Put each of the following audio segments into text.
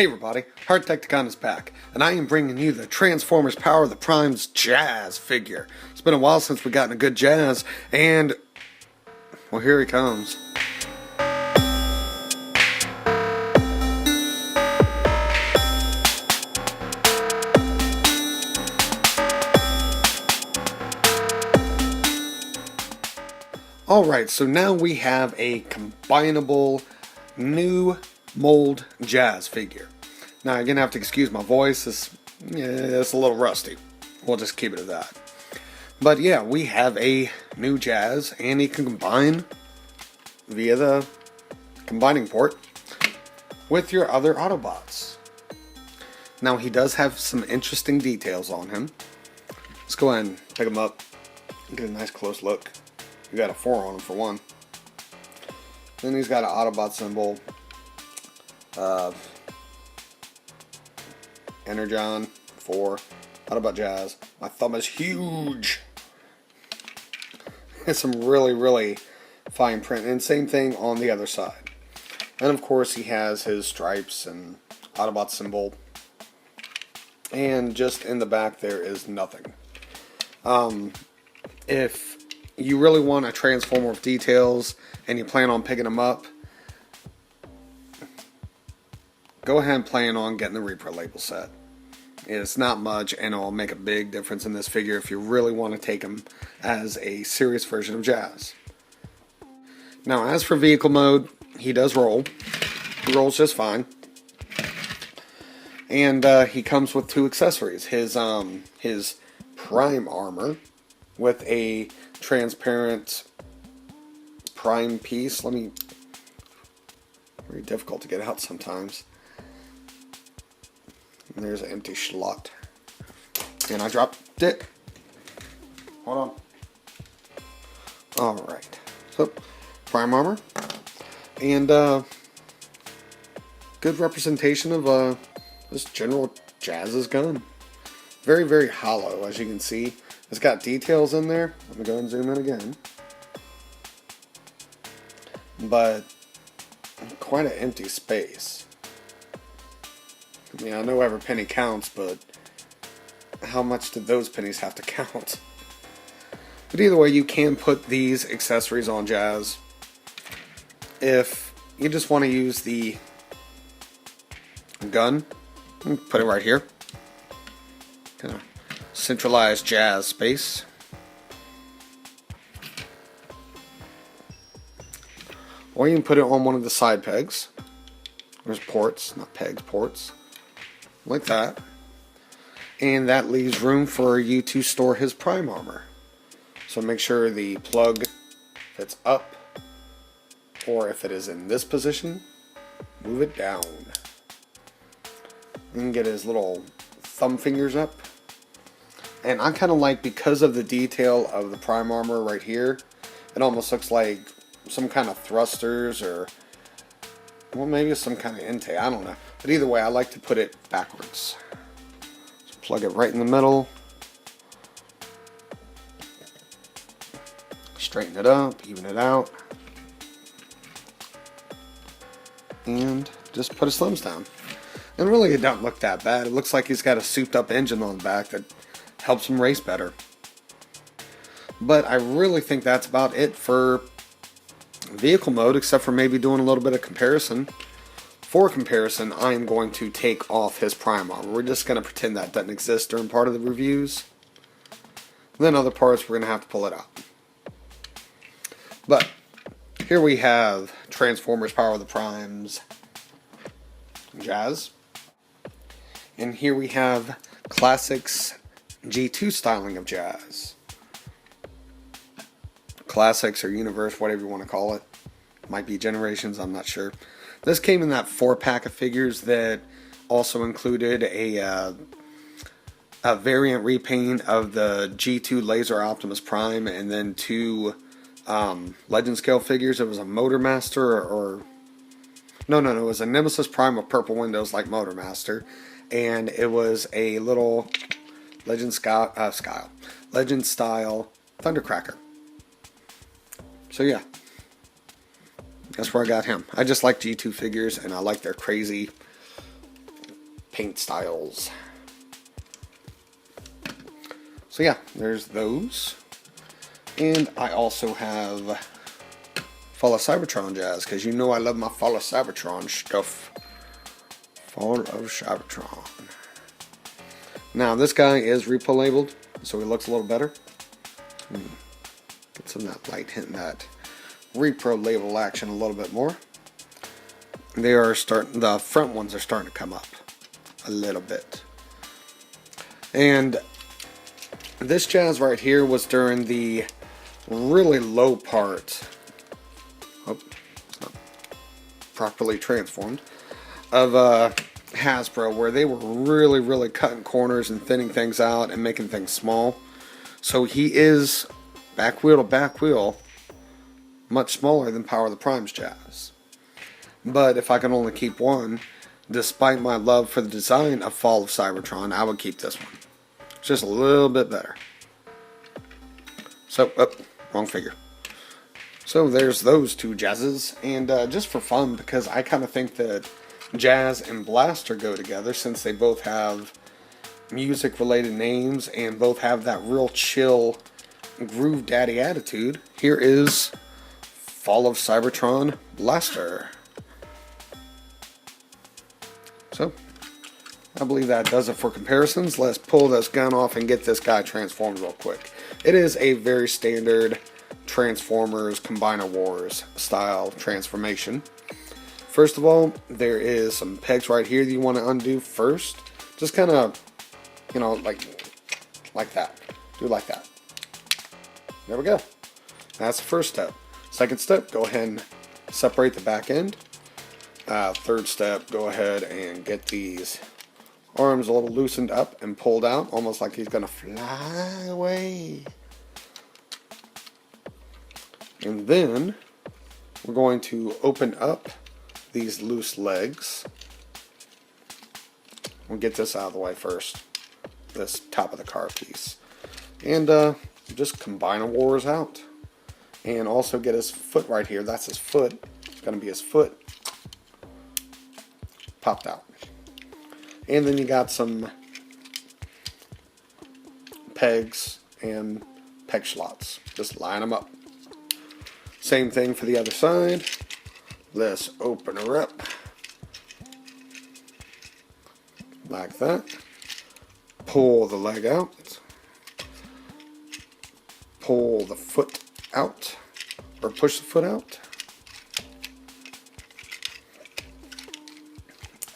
Hey everybody, Hardtekticon is back, and I am bringing you the Transformers Power of the Primes Jazz figure. It's been a while since we've gotten a good Jazz, and, well, here he comes. Alright, so now we have a combinable new mold Jazz figure. Now you're gonna have to excuse my voice, it's a little rusty. We'll just keep it at that. But yeah, we have a new Jazz, and he can combine via the combining port with your other Autobots. Now he does have some interesting details on him. Let's go ahead and pick him up and get a nice close look. We got a 4 on him for one. Then he's got an Autobot symbol. Energon 4. Autobot Jazz. My thumb is huge. It's some really fine print. And same thing on the other side. And of course he has his stripes and Autobot symbol. And just in the back there is nothing. If you really want a Transformer with details and you plan on picking them up, go ahead and plan on getting the Reaper label set. It's not much, and it'll make a big difference in this figure if you really want to take him as a serious version of Jazz. Now, as for vehicle mode, he does roll. He rolls just fine. And he comes with 2 accessories. His Prime armor with a transparent Prime piece. Very difficult to get out sometimes. And there's an empty slot. And I dropped it. Hold on. Alright. So, Prime armor. And good representation of this General Jazz's gun. Very hollow, as you can see. It's got details in there. Let me go and zoom in again. But quite an empty space. I mean, I know every penny counts, but how much did those pennies have to count? But either way, you can put these accessories on Jazz. If you just want to use the gun, put it right here. Kind of centralized Jazz space. Or you can put it on one of the side pegs. There's ports, not pegs, ports. Like that. And that leaves room for you to store his Prime armor. So make sure the plug fits up. Or if it is in this position, move it down. You can get his little thumb fingers up. And I kind of like, because of the detail of the Prime armor right here, it almost looks like some kind of thrusters, or, well, maybe some kind of intake, I don't know. But either way, I like to put it backwards. So plug it right in the middle. Straighten it up, even it out. And just put his thumbs down. And really, it don't look that bad. It looks like he's got a souped up engine on the back that helps him race better. But I really think that's about it for vehicle mode, except for maybe doing a little bit of comparison. For comparison, I am going to take off his Prime armor. We're just going to pretend that doesn't exist during part of the reviews. And then other parts, we're going to have to pull it out. But here we have Transformers Power of the Primes Jazz. And here we have Classics G2 styling of Jazz. Classics or Universe, whatever you want to call it. Might be Generations, I'm not sure. This came in that 4-pack of figures that also included a variant repaint of the G2 Laser Optimus Prime, and then 2 Legend scale figures. It was a Motor Master, or no, it was a Nemesis Prime with purple windows like Motor Master, and it was a little Legend style Thundercracker. So yeah, that's where I got him. I just like G2 figures, and I like their crazy paint styles. So yeah, there's those. And I also have Fall of Cybertron jazz, because you know I love my Fall of Cybertron stuff. Fall of Cybertron. Now this guy is repo labeled, so he looks a little better. Get some of that light hitting that repro label action a little bit more. They are starting, the front ones are starting to come up a little bit. And this jazz right here was during the really low part, oh, it's not properly transformed, of Hasbro, where they were really cutting corners and thinning things out and making things small. So he is back wheel to back wheel much smaller than Power of the Primes jazz. But if I can only keep one, despite my love for the design of Fall of Cybertron, I would keep this one. It's just a little bit better. So, wrong figure. So there's those two jazzes, and just for fun, because I kind of think that Jazz and Blaster go together, since they both have music related names and both have that real chill groove daddy attitude. Here is Fall of Cybertron Blaster. So I believe that does it for comparisons. Let's pull this gun off and get this guy transformed real quick. It is a very standard Transformers Combiner Wars style transformation. First of all, there is some pegs right here that you want to undo first. Just kind of, you know, like that. Do like that. There we go. That's the first step. Second step, go ahead and separate the back end. Third step, go ahead and get these arms a little loosened up and pulled out, almost like he's going to fly away. And then we're going to open up these loose legs. We'll get this out of the way first. This top of the car piece. And just combine Wars out. And also get his foot right here. That's his foot. It's going to be his foot. Popped out. And then you got some pegs and peg slots. Just line them up. Same thing for the other side. Let's open her up. Like that. Pull the leg out. Pull the foot out. Or push the foot out.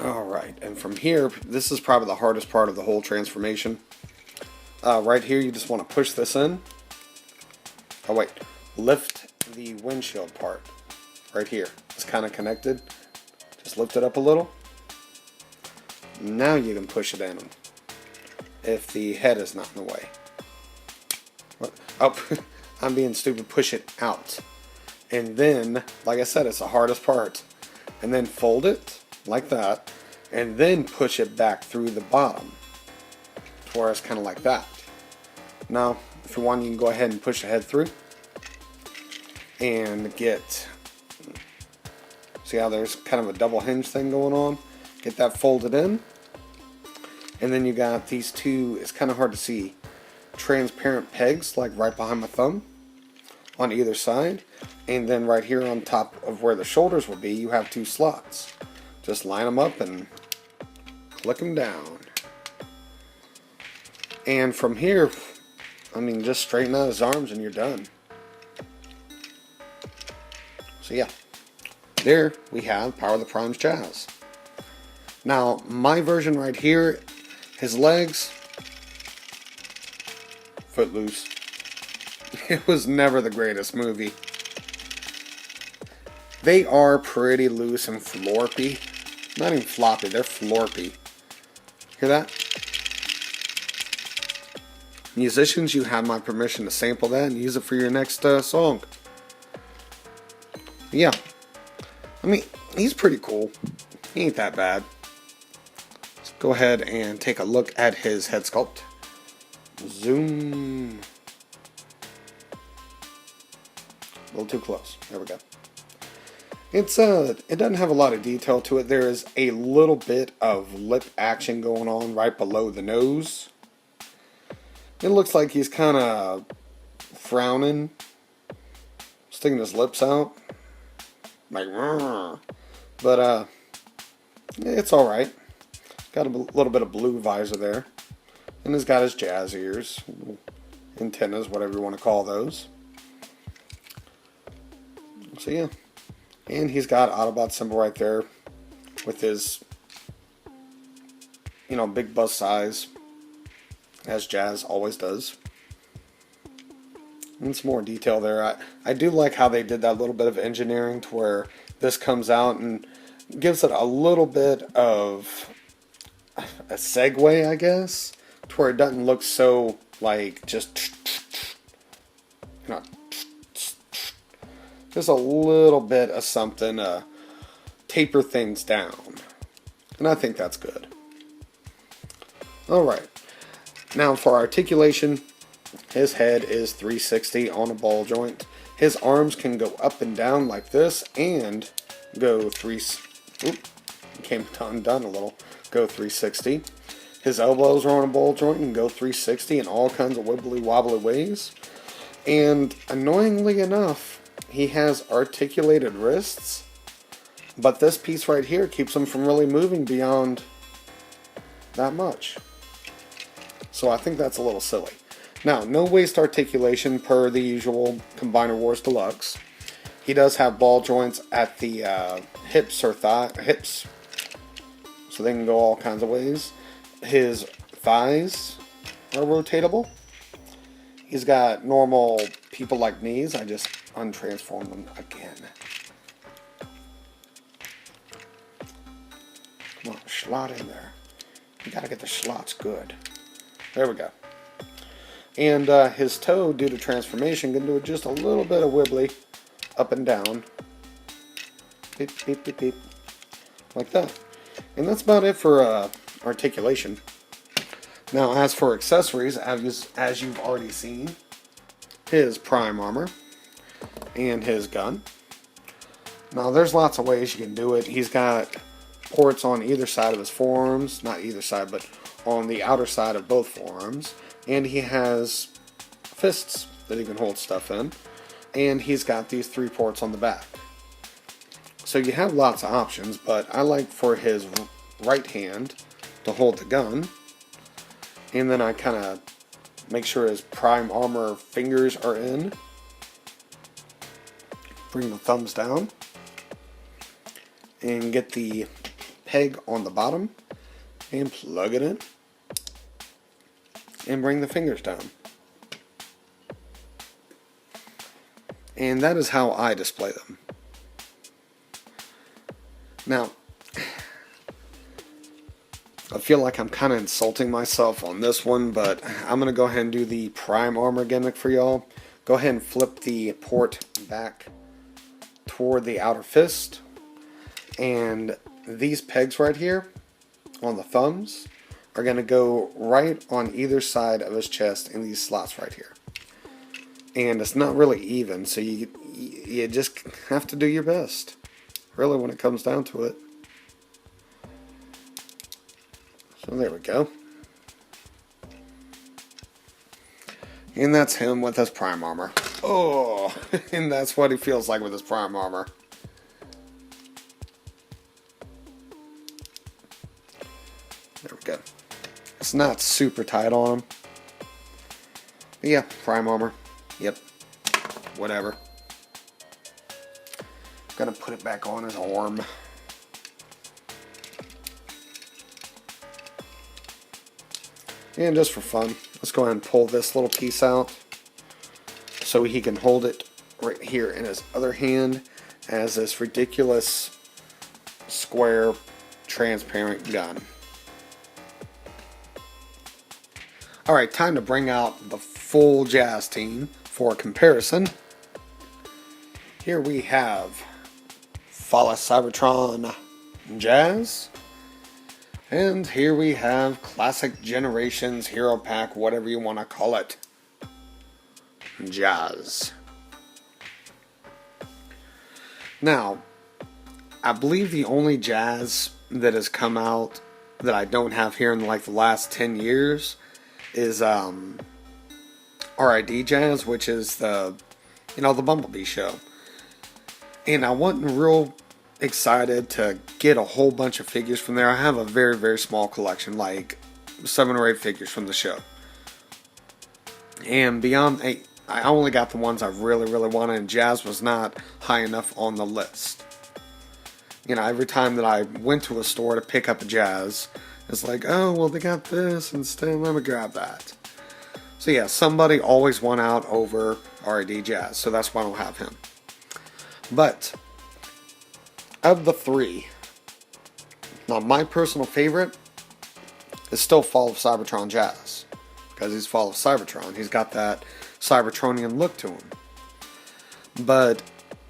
Alright, and from here, this is probably the hardest part of the whole transformation. Right here, you just want to push this in. Oh wait, lift the windshield part. Right here. It's kind of connected. Just lift it up a little. Now you can push it in if the head is not in the way. What? Oh, I'm being stupid. Push it out. And then, like I said, it's the hardest part. And then fold it like that. And then push it back through the bottom to where it's kind of like that. Now, if you want, you can go ahead and push the head through. And get... See how there's kind of a double hinge thing going on? Get that folded in. And then you got these two, it's kind of hard to see, transparent pegs like right behind my thumb on either side. And then right here on top of where the shoulders will be, you have two slots. Just line them up and click them down. And from here, I mean, just straighten out his arms and you're done. So yeah. There we have Power of the Primes Jazz. Now, my version right here, his legs, footloose. It was never the greatest movie. They are pretty loose and florpy. Not even floppy, they're florpy. Hear that? Musicians, you have my permission to sample that and use it for your next song. Yeah. I mean, he's pretty cool. He ain't that bad. Let's go ahead and take a look at his head sculpt. Zoom. A little too close. There we go. It doesn't have a lot of detail to it. There is a little bit of lip action going on right below the nose. It looks like he's kind of frowning, sticking his lips out, like, "Rrr." But it's all right. Got a little bit of blue visor there, and he's got his jazz ears, antennas, whatever you want to call those. So yeah. And he's got Autobot symbol right there with his, big bust size, as Jazz always does. And some more detail there. I do like how they did that little bit of engineering to where this comes out and gives it a little bit of a segue, I guess, to where it doesn't look so like just, just a little bit of something taper things down. And I think that's good. Alright. Now for articulation, his head is 360 on a ball joint. His arms can go up and down like this and go came undone a little. Go 360. His elbows are on a ball joint and go 360 in all kinds of wibbly wobbly ways. And annoyingly enough, he has articulated wrists, but this piece right here keeps him from really moving beyond that much. So I think that's a little silly. Now, no waist articulation per the usual Combiner Wars Deluxe. He does have ball joints at the hips or hips, so they can go all kinds of ways. His thighs are rotatable. He's got normal people-like knees. I just untransformed them again. Come on, schlot in there. You gotta get the schlots good. There we go. And his toe, due to transformation, can do just a little bit of wibbly up and down. Beep, beep, beep, beep. Like that. And that's about it for articulation. Now, as for accessories, as you've already seen, his prime armor and his gun. Now, there's lots of ways you can do it. He's got ports on either side of his forearms. Not either side, but on the outer side of both forearms. And he has fists that he can hold stuff in. And he's got these 3 ports on the back. So you have lots of options, but I like for his right hand to hold the gun. And then I kind of make sure his prime armor fingers are in. Bring the thumbs down. And get the peg on the bottom. And plug it in. And bring the fingers down. And that is how I display them. Now, I feel like I'm kind of insulting myself on this one, but I'm going to go ahead and do the prime armor gimmick for y'all. Go ahead and flip the port back toward the outer fist. And these pegs right here on the thumbs are going to go right on either side of his chest in these slots right here. And it's not really even, so you just have to do your best, really, when it comes down to it. So there we go. And that's him with his prime armor. Oh, and that's what he feels like with his prime armor. There we go. It's not super tight on him. But yeah, prime armor. Yep. Whatever. Gonna put it back on his arm. And just for fun, let's go ahead and pull this little piece out so he can hold it right here in his other hand as this ridiculous square transparent gun. Alright, time to bring out the full Jazz team for comparison. Here we have Fala Cybertron Jazz. And here we have Classic Generations Hero Pack, whatever you want to call it, Jazz. Now, I believe the only Jazz that has come out that I don't have here in like the last 10 years is RID Jazz, which is the Bumblebee show. And I wasn't real excited to get a whole bunch of figures from there. I have a very, very small collection, like 7 or 8 figures from the show. And beyond, I only got the ones I really, really wanted, and Jazz was not high enough on the list. Every time that I went to a store to pick up a Jazz, it's like, oh, well, they got this instead, let me grab that. So yeah, somebody always won out over RID Jazz, so that's why I don't have him. But of the 3, now my personal favorite is still Fall of Cybertron Jazz, because he's Fall of Cybertron. He's got that Cybertronian look to him. But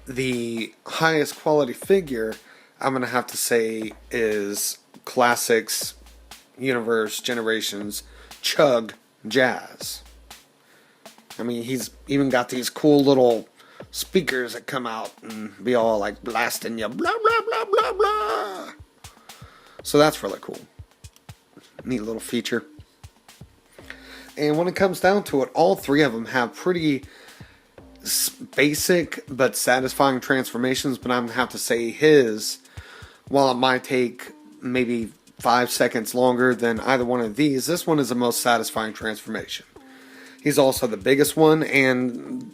the highest quality figure, I'm going to have to say, is Classics Universe Generations Chug Jazz. I mean, he's even got these cool little speakers that come out and be all like blasting you, blah, blah, blah, blah, blah. So that's really cool. Neat little feature. And when it comes down to it, all 3 of them have pretty basic but satisfying transformations. But I'm going to have to say his, while it might take maybe 5 seconds longer than either one of these, this one is the most satisfying transformation. He's also the biggest one, and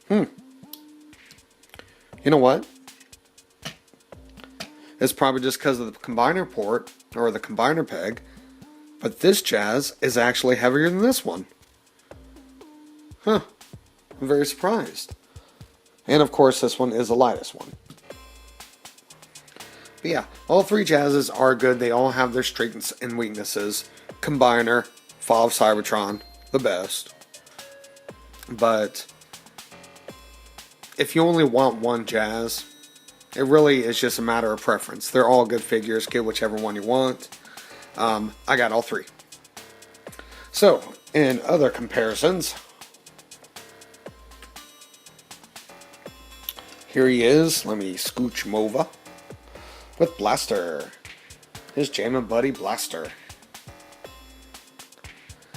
you know what? It's probably just because of the combiner port, or the combiner peg, but this Jazz is actually heavier than this one. I'm very surprised. And of course, this one is the lightest one. But yeah, all 3 Jazzes are good. They all have their strengths and weaknesses. Combiner, Fall of Cybertron, the best. But if you only want one Jazz, it really is just a matter of preference. They're all good figures. Get whichever one you want. I got all 3. So, in other comparisons, here he is. Let me scooch him over. With Blaster. His Jammin' Buddy Blaster.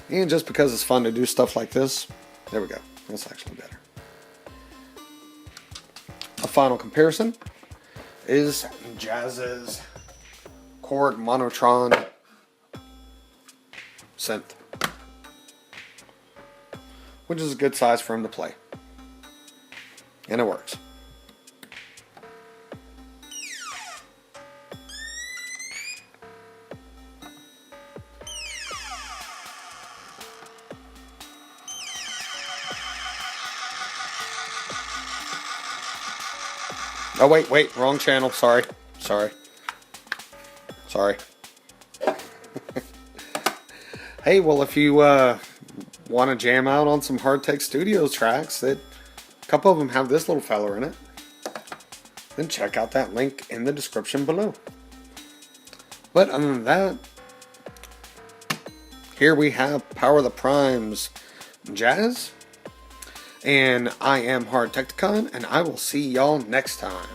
And just because it's fun to do stuff like this, there we go. That's actually better. A final comparison is Jazz's Cord Monotron Synth, which is a good size for him to play. And it works. Oh, wait, wrong channel. Sorry. Hey, well, if you want to jam out on some Hardtech Studios tracks, a couple of them have this little feller in it, then check out that link in the description below. But other than that, here we have Power of the Primes Jazz. And I am Hardtekticon, and I will see y'all next time.